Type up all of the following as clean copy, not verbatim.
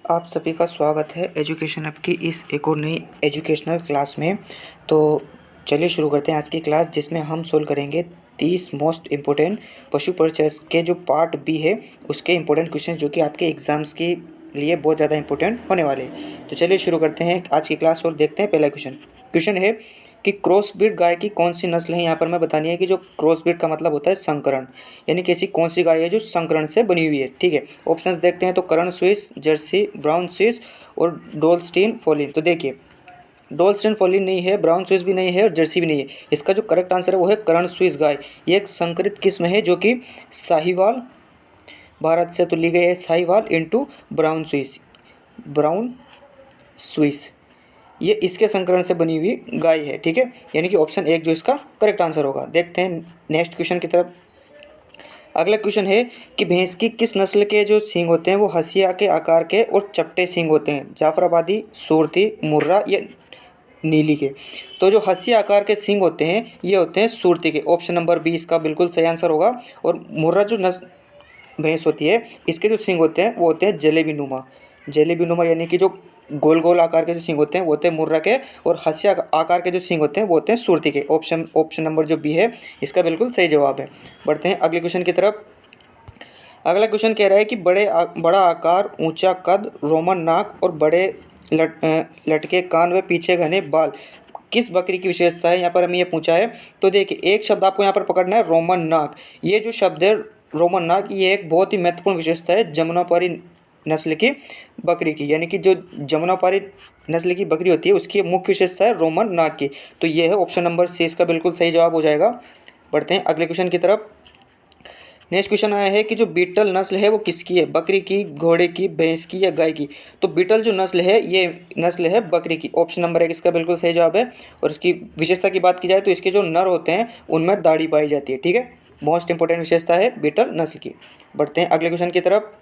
आप सभी का स्वागत है एजुकेशन हब की इस एक और नई एजुकेशनल क्लास में। तो चलिए शुरू करते हैं आज की क्लास, जिसमें हम सोल्व करेंगे 30 मोस्ट इम्पोर्टेंट पशु परिचय के जो पार्ट बी है उसके इम्पोर्टेंट क्वेश्चन, जो कि आपके एग्जाम्स के लिए बहुत ज़्यादा इंपॉर्टेंट होने वाले हैं। तो चलिए शुरू करते हैं आज की क्लास और देखते हैं पहला क्वेश्चन है कि क्रॉस ब्रीड गाय की कौन सी नस्ल है। यहाँ पर मैं बतानी है कि जो क्रॉस ब्रीड का मतलब होता है संकरण, यानी कि ऐसी कौन सी गाय है जो संकरण से बनी हुई है। ठीक है, ऑप्शंस देखते हैं। तो करण स्विस, जर्सी, ब्राउन स्विस और डोल्स्टीन फोलिन। तो देखिए, डोल्स्टीन फोलिन नहीं है, ब्राउन स्विस भी नहीं है और जर्सी भी नहीं है। इसका जो करेक्ट आंसर है वो है करण स्विस गाय। ये एक संकरित किस्म है जो कि साहिवाल भारत से तो ली गई है, साहिवाल इंटू ब्राउन स्विस ये इसके संकरण से बनी हुई गाय है। ठीक है, यानी कि ऑप्शन 1 जो इसका करेक्ट आंसर होगा। देखते हैं नेक्स्ट क्वेश्चन की तरफ। अगला क्वेश्चन है कि भैंस की किस नस्ल के जो सींग होते हैं वो हंसिया के आकार के और चपटे सींग होते हैं। जाफराबादी, सूरती, मुर्रा या नीली के। तो जो हंसिया आकार के सींग होते हैं ये होते हैं सूरती के। ऑप्शन नंबर बी इसका बिल्कुल सही आंसर होगा। और मुर्रा जो भैंस होती है इसके जो सींग होते हैं वो होते हैं जलेबी नुमा, यानी कि जो गोल गोल आकार के जो सींग होते हैं वो होते हैं मुर्रा के, और हंसिया आकार के जो सींग होते हैं वो होते हैं सुरती के। ऑप्शन नंबर जो बी है इसका बिल्कुल सही जवाब है। बढ़ते हैं अगले क्वेश्चन की तरफ। अगला क्वेश्चन कह रहा है कि बड़ा आकार, ऊंचा कद, रोमन नाक और बड़े लटके कान व पीछे घने बाल किस बकरी की विशेषता है। यहाँ पर हमें ये पूछा है। तो देखिए, एक शब्द आपको यहाँ पर पकड़ना है, रोमन नाक। ये जो शब्द है रोमन नाक, ये एक बहुत ही महत्वपूर्ण विशेषता है जमुनापारी नस्ल की बकरी की, यानी कि जो जमुनापारी नस्ल की बकरी होती है उसकी मुख्य विशेषता है रोमन नाक की। तो ये है ऑप्शन नंबर सी इसका बिल्कुल सही जवाब हो जाएगा। बढ़ते हैं अगले क्वेश्चन की तरफ। नेक्स्ट क्वेश्चन आया है कि जो बीटल नस्ल है वो किसकी है, बकरी की, घोड़े की, भैंस की या गाय की। तो बीटल जो नस्ल है ये नस्ल है बकरी की। ऑप्शन नंबर 1 इसका बिल्कुल सही जवाब है। और इसकी विशेषता की बात की जाए तो इसके जो नर होते हैं उनमें दाढ़ी पाई जाती है। ठीक है, मोस्ट इंपॉर्टेंट विशेषता है बीटल नस्ल की। बढ़ते हैं अगले क्वेश्चन की तरफ।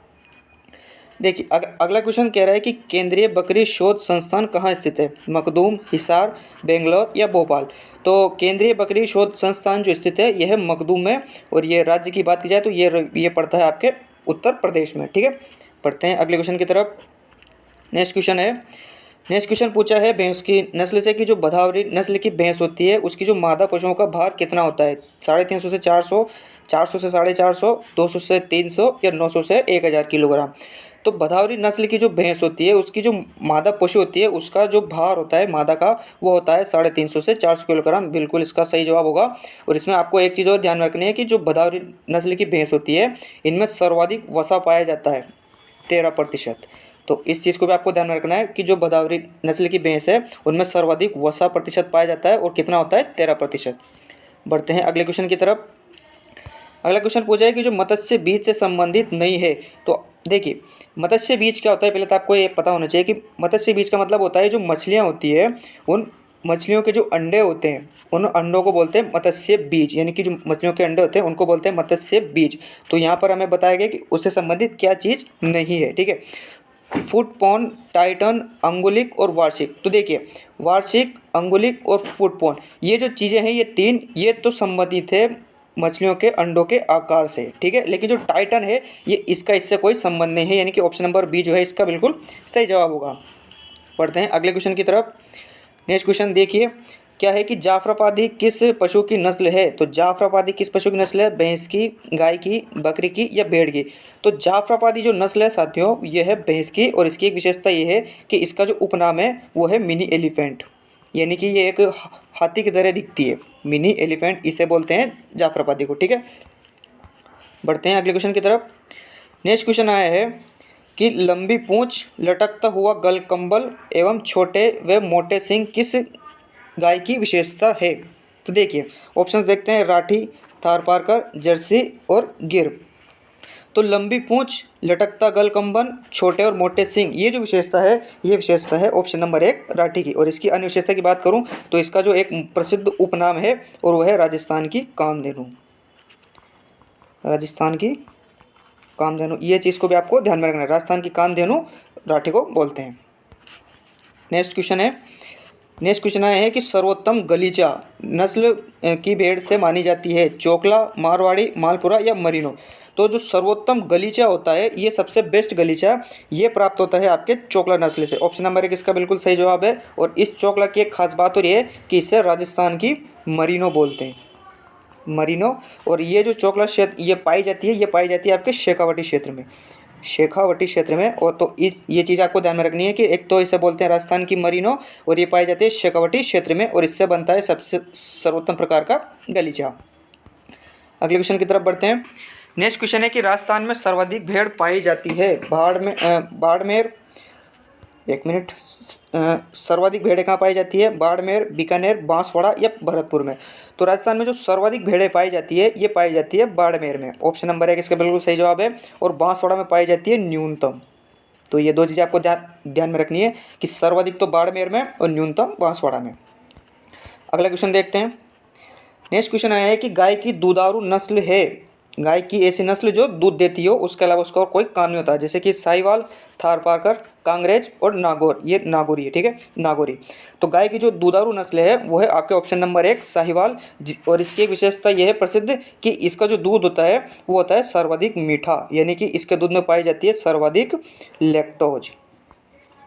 देखिए, अगला क्वेश्चन कह रहा है कि केंद्रीय बकरी शोध संस्थान कहाँ स्थित है। मखदूम, हिसार, बेंगलोर या भोपाल। तो केंद्रीय बकरी शोध संस्थान जो स्थित है यह है मखदूम में, और ये राज्य की बात की जाए तो ये पड़ता है आपके उत्तर प्रदेश में। ठीक है, पढ़ते हैं अगले क्वेश्चन की तरफ। नेक्स्ट क्वेश्चन पूछा है भैंस की नस्ल से कि जो भदावरी नस्ल की भैंस होती है उसकी जो मादा पशुओं का भार कितना होता है। 350 से 400, 400 से 450, 200 से 300 या 900 से 1000 किलोग्राम। तो भदावरी नस्ल की जो भैंस होती है उसकी जो मादा पशु होती है उसका जो भार होता है मादा का वो होता है 350 से 400 किलोग्राम। बिल्कुल इसका सही जवाब होगा। और इसमें आपको एक चीज़ और ध्यान रखनी है कि जो भदावरी नस्ल की भैंस होती है इनमें सर्वाधिक वसा पाया जाता है 13%। तो इस चीज़ को भी आपको ध्यान रखना है कि जो भदावरी नस्ल की भैंस है उनमें सर्वाधिक वसा प्रतिशत पाया जाता है, और कितना होता है 13%। बढ़ते हैं अगले क्वेश्चन की तरफ। अगला क्वेश्चन पूछा है कि जो मत्स्य बीज से संबंधित नहीं है। तो देखिए, मत्स्य बीज क्या होता है पहले तो आपको ये पता होना चाहिए कि मत्स्य बीज का मतलब होता है जो मछलियाँ होती है उन मछलियों के जो अंडे होते हैं उन अंडों को बोलते हैं मत्स्य बीज, यानी कि जो मछलियों के अंडे होते हैं उनको बोलते हैं मत्स्य बीज। तो यहाँ पर हमें बताया गया कि उससे संबंधित क्या चीज़ नहीं है। ठीक है, फुट पॉन, टाइटन, अंगुलिक और वार्षिक। तो देखिए, वार्षिक, अंगुलिक और फुट पॉन ये जो चीज़ें हैं ये तीन ये तो संबंधित है मछलियों के अंडों के आकार से। ठीक है, लेकिन जो टाइटन है ये इसका इससे कोई संबंध नहीं है, यानी कि ऑप्शन नंबर बी जो है इसका बिल्कुल सही जवाब होगा। पढ़ते हैं अगले क्वेश्चन की तरफ। नेक्स्ट क्वेश्चन देखिए, क्या है कि जाफराबादी किस पशु की नस्ल है। तो जाफराबादी किस पशु की नस्ल है, भैंस की, गाय की, बकरी की या भेड़ की। तो जाफराबादी जो नस्ल है साथियों ये है भैंस की, और इसकी एक विशेषता ये है कि इसका जो उपनाम है वो है मिनी एलिफेंट, यानी कि ये एक हाथी की तरह दिखती है। मिनी एलिफेंट इसे बोलते हैं जाफराबादी को। ठीक है, बढ़ते हैं अगले क्वेश्चन की तरफ। नेक्स्ट क्वेश्चन आया है कि लंबी पूंछ, लटकता हुआ गलकंबल एवं छोटे व मोटे सींग किस गाय की विशेषता है। तो देखिए, ऑप्शंस देखते हैं। राठी, थारपारकर, जर्सी और गिर। तो लंबी पूंछ, लटकता गलकंबन, छोटे और मोटे सींग ये जो विशेषता है ये विशेषता है ऑप्शन नंबर 1 राठी की। और इसकी अन्य विशेषता की बात करूं तो इसका जो एक प्रसिद्ध उपनाम है और वह है राजस्थान की कामधेनु। ये चीज़ को भी आपको ध्यान में रखना है, राजस्थान की कामधेनु राठी को बोलते हैं। नेक्स्ट क्वेश्चन आया है कि सर्वोत्तम गलीचा नस्ल की भेड़ से मानी जाती है। चोकला, मारवाड़ी, मालपुरा या मरीनो। तो जो सर्वोत्तम गलीचा होता है, ये सबसे बेस्ट गलीचा ये प्राप्त होता है आपके चोकला नस्ल से। ऑप्शन नंबर 1 इसका बिल्कुल सही जवाब है। और इस चोकला की एक खास बात और ये है कि इसे राजस्थान की मरीनो बोलते हैं, मरीनो। और ये जो चोकला क्षेत्र ये पाई जाती है, ये पाई जाती है आपके शेखावटी क्षेत्र में, शेखावटी क्षेत्र में। और तो इस ये चीज़ आपको ध्यान में रखनी है कि एक तो इसे बोलते हैं राजस्थान की मरीनो, और ये पाई जाती है शेखावटी क्षेत्र में, और इससे बनता है सबसे सर्वोत्तम प्रकार का गलीचा। अगले क्वेश्चन की तरफ बढ़ते हैं। नेक्स्ट क्वेश्चन है कि राजस्थान में सर्वाधिक भेड़ पाई जाती है बाड़मेर, एक मिनट, सर्वाधिक भेड़ें कहाँ पाई जाती है? बाड़मेर, बीकानेर, बांसवाड़ा या भरतपुर में। तो राजस्थान में जो सर्वाधिक भेड़ें पाई जाती है ये पाई जाती है बाड़मेर में। ऑप्शन नंबर 1 इसका बिल्कुल सही जवाब है। और बांसवाड़ा में पाई जाती है न्यूनतम। तो ये दो चीज़ें आपको ध्यान में रखनी है कि सर्वाधिक तो बाड़मेर में और न्यूनतम बांसवाड़ा में। अगला क्वेश्चन देखते हैं। नेक्स्ट क्वेश्चन आया है कि गाय की दुधारू नस्ल है, गाय की ऐसी नस्ल जो दूध देती हो, उसके अलावा उसका और कोई काम नहीं होता, जैसे कि साहिवाल, थारपारकर, कांग्रेज और नागौर। ये नागौरी है, ठीक है, नागौरी। तो गाय की जो दुधारू नस्ल है वो है आपके ऑप्शन नंबर 1 साहिवाल। और इसकी एक विशेषता यह है प्रसिद्ध कि इसका जो दूध होता है वो होता है सर्वाधिक मीठा, यानी कि इसके दूध में पाई जाती है सर्वाधिक लैक्टोज,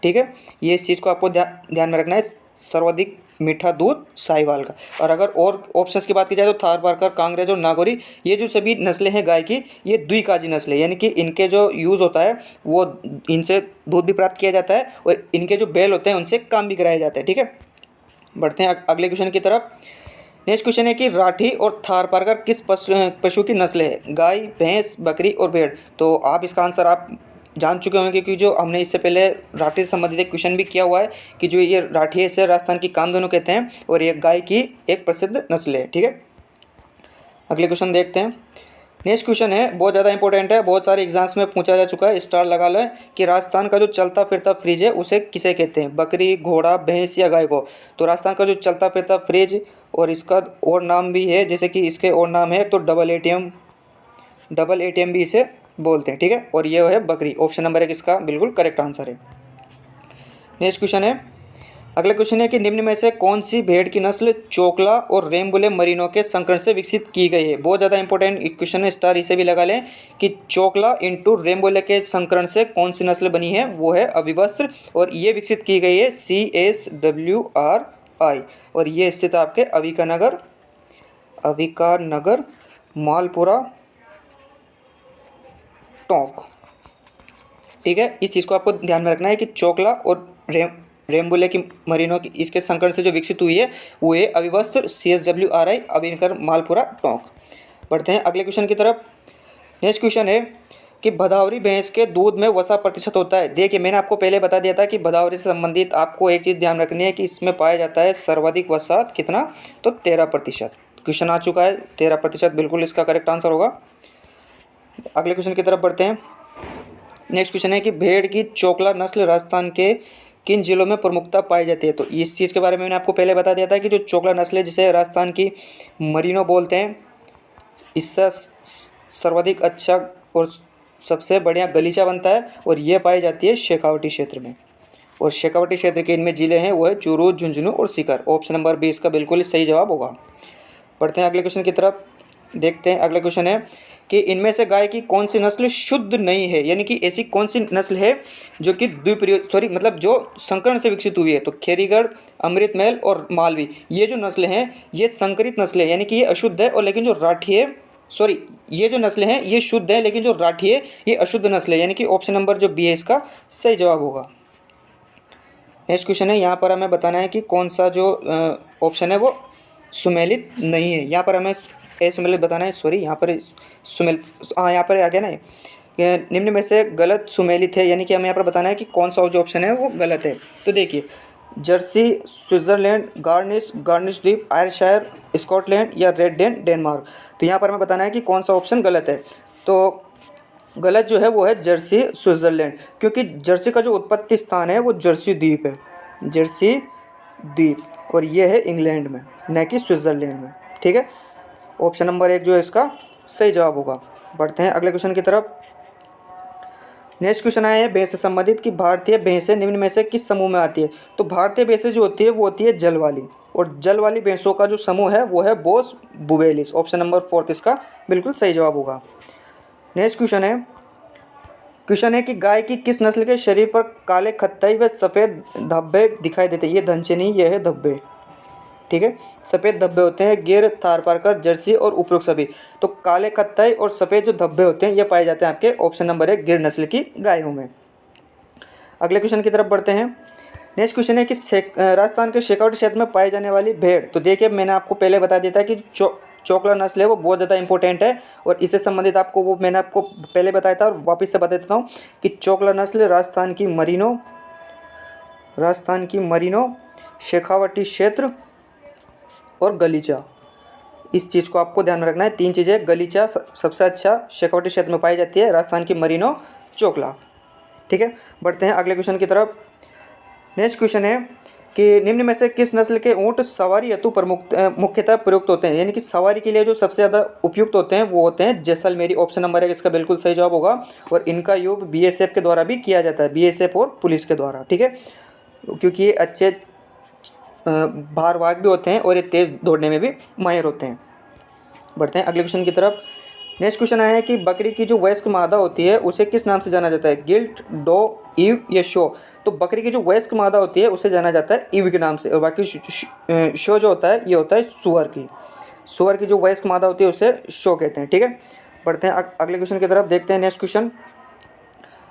ठीक है। ये इस चीज़ को आपको ध्यान में रखना है, सर्वाधिक मीठा दूध साहिवाल का। और अगर और ऑप्शंस की बात की जाए तो थारपारकर, कांग्रेज और नागौरी, ये जो सभी नस्लें हैं गाय की, ये द्विकाजी नस्लें, यानी कि इनके जो यूज़ होता है वो इनसे दूध भी प्राप्त किया जाता है और इनके जो बैल होते हैं उनसे काम भी कराया जाता है, ठीक है। बढ़ते हैं अगले क्वेश्चन की तरफ। नेक्स्ट क्वेश्चन है कि राठी और थारपारकर किस पशु की नस्ल है? गाय, भैंस, बकरी और भेड़। तो आप इसका आंसर आप जान चुके होंगे क्योंकि जो हमने इससे पहले राठी से संबंधित एक क्वेश्चन भी किया हुआ है कि जो ये राठी है इसे राजस्थान की कामधेनु कहते हैं और ये गाय की एक प्रसिद्ध नस्ल है, ठीक है। अगले क्वेश्चन देखते हैं। नेक्स्ट क्वेश्चन है, बहुत ज़्यादा इंपॉर्टेंट है, बहुत सारे एग्जाम्स में पूछा जा चुका है, स्टार लगा लें कि राजस्थान का जो चलता फिरता फ्रिज है उसे किसे कहते हैं? बकरी, घोड़ा, भैंस या गाय को। तो राजस्थान का जो चलता फिरता फ्रिज, और इसका और नाम भी है, जैसे कि इसके और नाम है तो डबल एटीएम भी इसे बोलते हैं, ठीक है। और ये है बकरी। ऑप्शन नंबर 1 इसका बिल्कुल करेक्ट आंसर है। नेक्स्ट क्वेश्चन है, अगला क्वेश्चन है कि निम्न में से कौन सी भेड़ की नस्ल चोकला और रेम्बुले मरीनो के संकरण से विकसित की गई है? बहुत ज़्यादा इंपॉर्टेंट क्वेश्चन है, स्टार इसे भी लगा लें कि चोकला इंटू रेम्बुले के संकरण से कौन सी नस्ल बनी है? वो है अविवस्त्र, और ये विकसित की गई है CSWRI, और ये स्थित आपके अविकानगर मालपुरा टोंक, ठीक है। इस चीज़ को आपको ध्यान में रखना है कि चोकला और रेम्बुले की मरीनो की इसके संकरण से जो विकसित हुई है वो है अविवस्त्र CSWRI अविकानगर मालपुरा टोंक। बढ़ते हैं अगले क्वेश्चन की तरफ। नेक्स्ट क्वेश्चन है कि भदावरी भैंस के दूध में वसा प्रतिशत होता है। देखिए मैंने आपको पहले बता दिया था कि भदावरी से संबंधित आपको एक चीज़ ध्यान रखनी है कि इसमें पाया जाता है सर्वाधिक वसा कितना? तो 13%। क्वेश्चन आ चुका है, 13% बिल्कुल इसका करेक्ट आंसर होगा। अगले क्वेश्चन की तरफ बढ़ते हैं। नेक्स्ट क्वेश्चन है कि भेड़ की चोकला नस्ल राजस्थान के किन जिलों में प्रमुखता पाई जाती है? तो इस चीज़ के बारे में मैंने आपको पहले बता दिया था कि जो चोकला नस्ल है जिसे राजस्थान की मरीनो बोलते हैं, इससे सर्वाधिक अच्छा और सबसे बढ़िया गलीचा बनता है और ये पाई जाती है शेखावटी क्षेत्र में। और शेखावटी क्षेत्र के इनमें जिले हैं वो है चूरू, झुंझुनू और सीकर। ऑप्शन नंबर 20 का बिल्कुल ही सही जवाब होगा। बढ़ते हैं अगले क्वेश्चन की तरफ। देखते हैं अगला क्वेश्चन है कि इनमें से गाय की कौन सी नस्ल शुद्ध नहीं है, यानी कि ऐसी कौन सी नस्ल है जो कि मतलब जो संकरण से विकसित हुई है? तो खेरीगढ़, अमृतमहल और मालवी, ये जो नस्लें हैं ये संकरित नस्लें, यानी कि ये अशुद्ध है। और लेकिन जो राठी है, ये जो नस्लें हैं ये शुद्ध है, लेकिन जो राठी है ये अशुद्ध नस्ल है, यानी कि ऑप्शन नंबर जो बी है इसका सही जवाब होगा। नेक्स्ट क्वेश्चन है, यहाँ पर हमें बताना है कि कौन सा जो ऑप्शन है वो सुमेलित नहीं है। यहाँ पर हमें सुमेलित बताना है, यहाँ पर सुमेलित, यहाँ पर आ गया ना, निम्न में से गलत सुमेलित है, यानी कि हमें यहाँ पर बताना है कि कौन सा जो ऑप्शन है वो गलत है। तो देखिए, जर्सी, स्विट्ज़रलैंड, गार्निश द्वीप, आयरशायर, स्कॉटलैंड या रेड डेन, डेनमार्क। तो यहाँ पर हमें बताना है कि कौन सा ऑप्शन गलत है। तो गलत जो है वो है जर्सी, स्विट्ज़रलैंड, क्योंकि जर्सी का जो उत्पत्ति स्थान है वो जर्सी द्वीप है, जर्सी द्वीप, और ये है इंग्लैंड में, न कि स्विट्ज़रलैंड में, ठीक है। ऑप्शन नंबर 1 जो है इसका सही जवाब होगा। बढ़ते हैं अगले क्वेश्चन की तरफ। नेक्स्ट क्वेश्चन आया है भैंस से संबंधित कि भारतीय भैंसें निम्न में से किस समूह में आती है? तो भारतीय भैंसें जो होती है वो होती है जल वाली, और जल वाली भैंसों का जो समूह है वो है बोस बुवेलिस। ऑप्शन नंबर 4 इसका बिल्कुल सही जवाब होगा। क्वेश्चन है कि गाय की किस नस्ल के शरीर पर काले खत्ताई व सफ़ेद धब्बे दिखाई देते हैं। ये धंचे नहीं, ये है धब्बे, ठीक है। सफ़ेद धब्बे होते हैं गिर, थारपारकर, जर्सी और उपरोक्त सभी। तो काले खत्ताई और सफ़ेद जो धब्बे होते हैं ये पाए जाते हैं आपके ऑप्शन नंबर 1 गिर नस्ल की गायों में। अगले क्वेश्चन की तरफ बढ़ते हैं। नेक्स्ट क्वेश्चन है कि राजस्थान के शेखावटी क्षेत्र में पाई जाने वाली भेड़। तो देखिए मैंने आपको पहले बता दिया था कि चोकला नस्ल है वो बहुत ज़्यादा इंपॉर्टेंट है, और इससे संबंधित आपको वो मैंने आपको पहले बताया था और वापस से बता देता हूँ कि चोकला नस्ल राजस्थान की मरीनो, शेखावटी क्षेत्र और गलीचा, इस चीज़ को आपको ध्यान में रखना है। 3 चीज़ें, गलीचा सबसे अच्छा शेखावटी क्षेत्र में पाई जाती है, राजस्थान की मरीनो, चोकला, ठीक है। बढ़ते हैं अगले क्वेश्चन की तरफ। नेक्स्ट क्वेश्चन है कि निम्न में से किस नस्ल के ऊँट सवारी हेतु मुख्यतः प्रयुक्त होते हैं, यानी कि सवारी के लिए जो सबसे ज़्यादा उपयुक्त होते हैं वो होते हैं जैसलमेरी। ऑप्शन नंबर 1 इसका बिल्कुल सही जवाब होगा, और इनका यूज बीएसएफ के द्वारा भी किया जाता है, बीएसएफ और पुलिस के द्वारा, ठीक है, क्योंकि ये अच्छे भारवाहक भी होते हैं और ये तेज़ दौड़ने में भी माहिर होते हैं। बढ़ते हैं अगले क्वेश्चन की तरफ। नेक्स्ट क्वेश्चन आया है कि बकरी की जो वयस्क मादा होती है उसे किस नाम से जाना जाता है, गिल्ट, डो, ईव या शो। तो बकरी की जो वयस्क मादा होती है उसे जाना जाता है ईव के नाम से, और बाकी शो जो होता है ये होता है सुअर की जो वयस्क मादा होती है उसे शो कहते हैं, ठीक है। बढ़ते हैं अगले क्वेश्चन की तरफ, देखते हैं नेक्स्ट क्वेश्चन।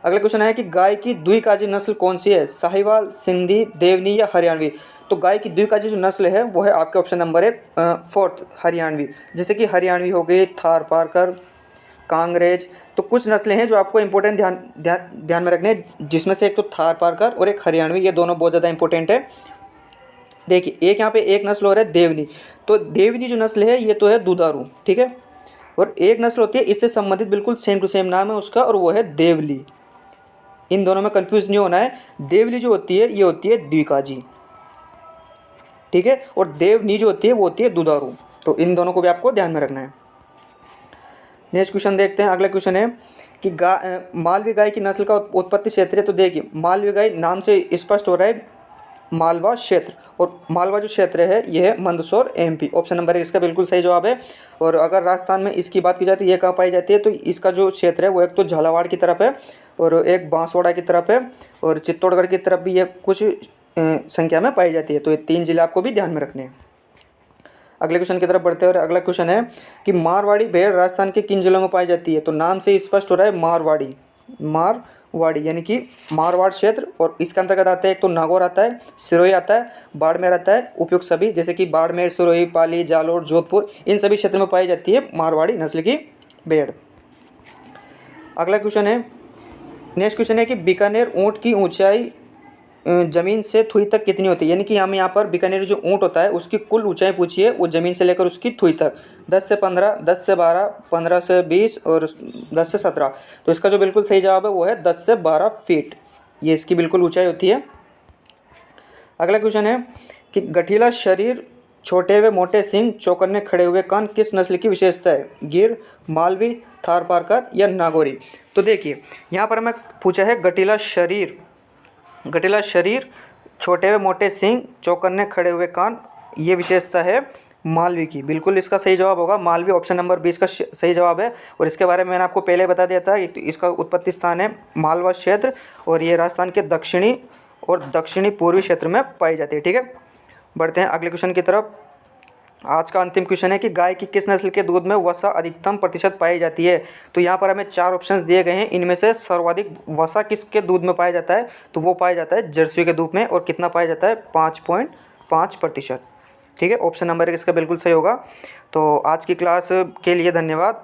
अगला क्वेश्चन है कि गाय की द्विकाजी नस्ल कौन सी है, साहिवाल, सिंधी, देवनी या हरियाणवी। तो गाय की द्विकाजी जो नस्ल है वो है आपके ऑप्शन नंबर 1 फोर्थ हरियाणवी। जैसे कि हरियाणवी हो गई, थारपारकर, कांग्रेज। तो कुछ नस्लें हैं जो आपको इंपॉर्टेंट ध्यान में रखने हैं, जिसमें से एक तो थारपारकर और एक हरियाणवी, ये दोनों बहुत ज़्यादा इंपॉर्टेंट है। देखिए एक यहाँ पे एक नस्ल और है देवनी। तो देवनी जो नस्ल है ये तो है दुधारू, ठीक है, और एक नस्ल होती है इससे संबंधित बिल्कुल सेम टू सेम नाम है उसका, और वो है देवली। इन दोनों में कंफ्यूज नहीं होना है। देवली जो होती है ये होती है द्विकाजी, ठीक है, और देवनी जो होती है वो होती है दुधारू। तो इन दोनों को भी आपको ध्यान में रखना है। नेक्स्ट क्वेश्चन देखते हैं। अगला क्वेश्चन है कि मालवी गाय की नस्ल का उत्पत्ति क्षेत्र है। तो देखिए मालवी गाय नाम से स्पष्ट हो रहा है मालवा क्षेत्र, और मालवा जो क्षेत्र है यह है मंदसौर एमपी। ऑप्शन नंबर 1 इसका बिल्कुल सही जवाब है। और अगर राजस्थान में इसकी बात की जाए तो ये कहाँ पाई जाती है, तो इसका जो क्षेत्र है वो एक तो झालावाड़ की तरफ है और एक बांसवाड़ा की तरफ है, और चित्तौड़गढ़ की तरफ भी ये कुछ संख्या में पाई जाती है। तो ये 3 जिले आपको भी ध्यान में रखने हैं। अगले क्वेश्चन की तरफ बढ़ते हैं, और अगला क्वेश्चन है कि मारवाड़ी भेड़ राजस्थान के किन जिलों में पाई जाती है। तो नाम से स्पष्ट हो रहा है मारवाड़ी यानी कि मारवाड़ क्षेत्र, और इसके अंतर्गत आता है एक तो नागौर आता है, सिरोही आता है, बाड़मेर आता है, उपयुक्त सभी, जैसे कि बाड़मेर, सिरोही, पाली, जालोर, जोधपुर, इन सभी क्षेत्रों में पाई जाती है मारवाड़ी नस्ल की भेड़। अगला क्वेश्चन है, नेक्स्ट क्वेश्चन है कि बीकानेर ऊँट की ऊंचाई ज़मीन से थुई तक कितनी होती है, यानी कि हमें यहाँ पर बीकानेर जो ऊँट होता है उसकी कुल ऊंचाई पूछी है, वो ज़मीन से लेकर उसकी थुई तक 10 से 15, 10 से 12, 15 से 20 और 10 से 17। तो इसका जो बिल्कुल सही जवाब है वो है 10 से 12 फीट, ये इसकी बिल्कुल ऊंचाई होती है। अगला क्वेश्चन है कि गठीला शरीर, छोटे हुए मोटे सींग, चौकन्ने खड़े हुए कान किस नस्ल की विशेषता है, गिर, मालवी, थारपारकर या नागौरी। तो देखिए यहाँ पर हमें पूछा है गठीला शरीर, छोटे हुए मोटे सींग, चौकन्ने खड़े हुए कान, ये विशेषता है मालवी की। बिल्कुल इसका सही जवाब होगा मालवी, ऑप्शन नंबर 20 का सही जवाब है। और इसके बारे में मैंने आपको पहले बता दिया था, इसका उत्पत्ति स्थान है मालवा क्षेत्र, और ये राजस्थान के दक्षिणी और दक्षिणी पूर्वी क्षेत्र में पाई जाती है, ठीक है। बढ़ते हैं अगले क्वेश्चन की तरफ। आज का अंतिम क्वेश्चन है कि गाय की किस नस्ल के दूध में वसा अधिकतम प्रतिशत पाई जाती है। तो यहाँ पर हमें 4 ऑप्शंस दिए गए हैं, इनमें से सर्वाधिक वसा किसके दूध में पाया जाता है, तो वो पाया जाता है जर्सी के दूध में, और कितना पाया जाता है 5.5%, ठीक है। ऑप्शन नंबर 1 इसका बिल्कुल सही होगा। तो आज की क्लास के लिए धन्यवाद।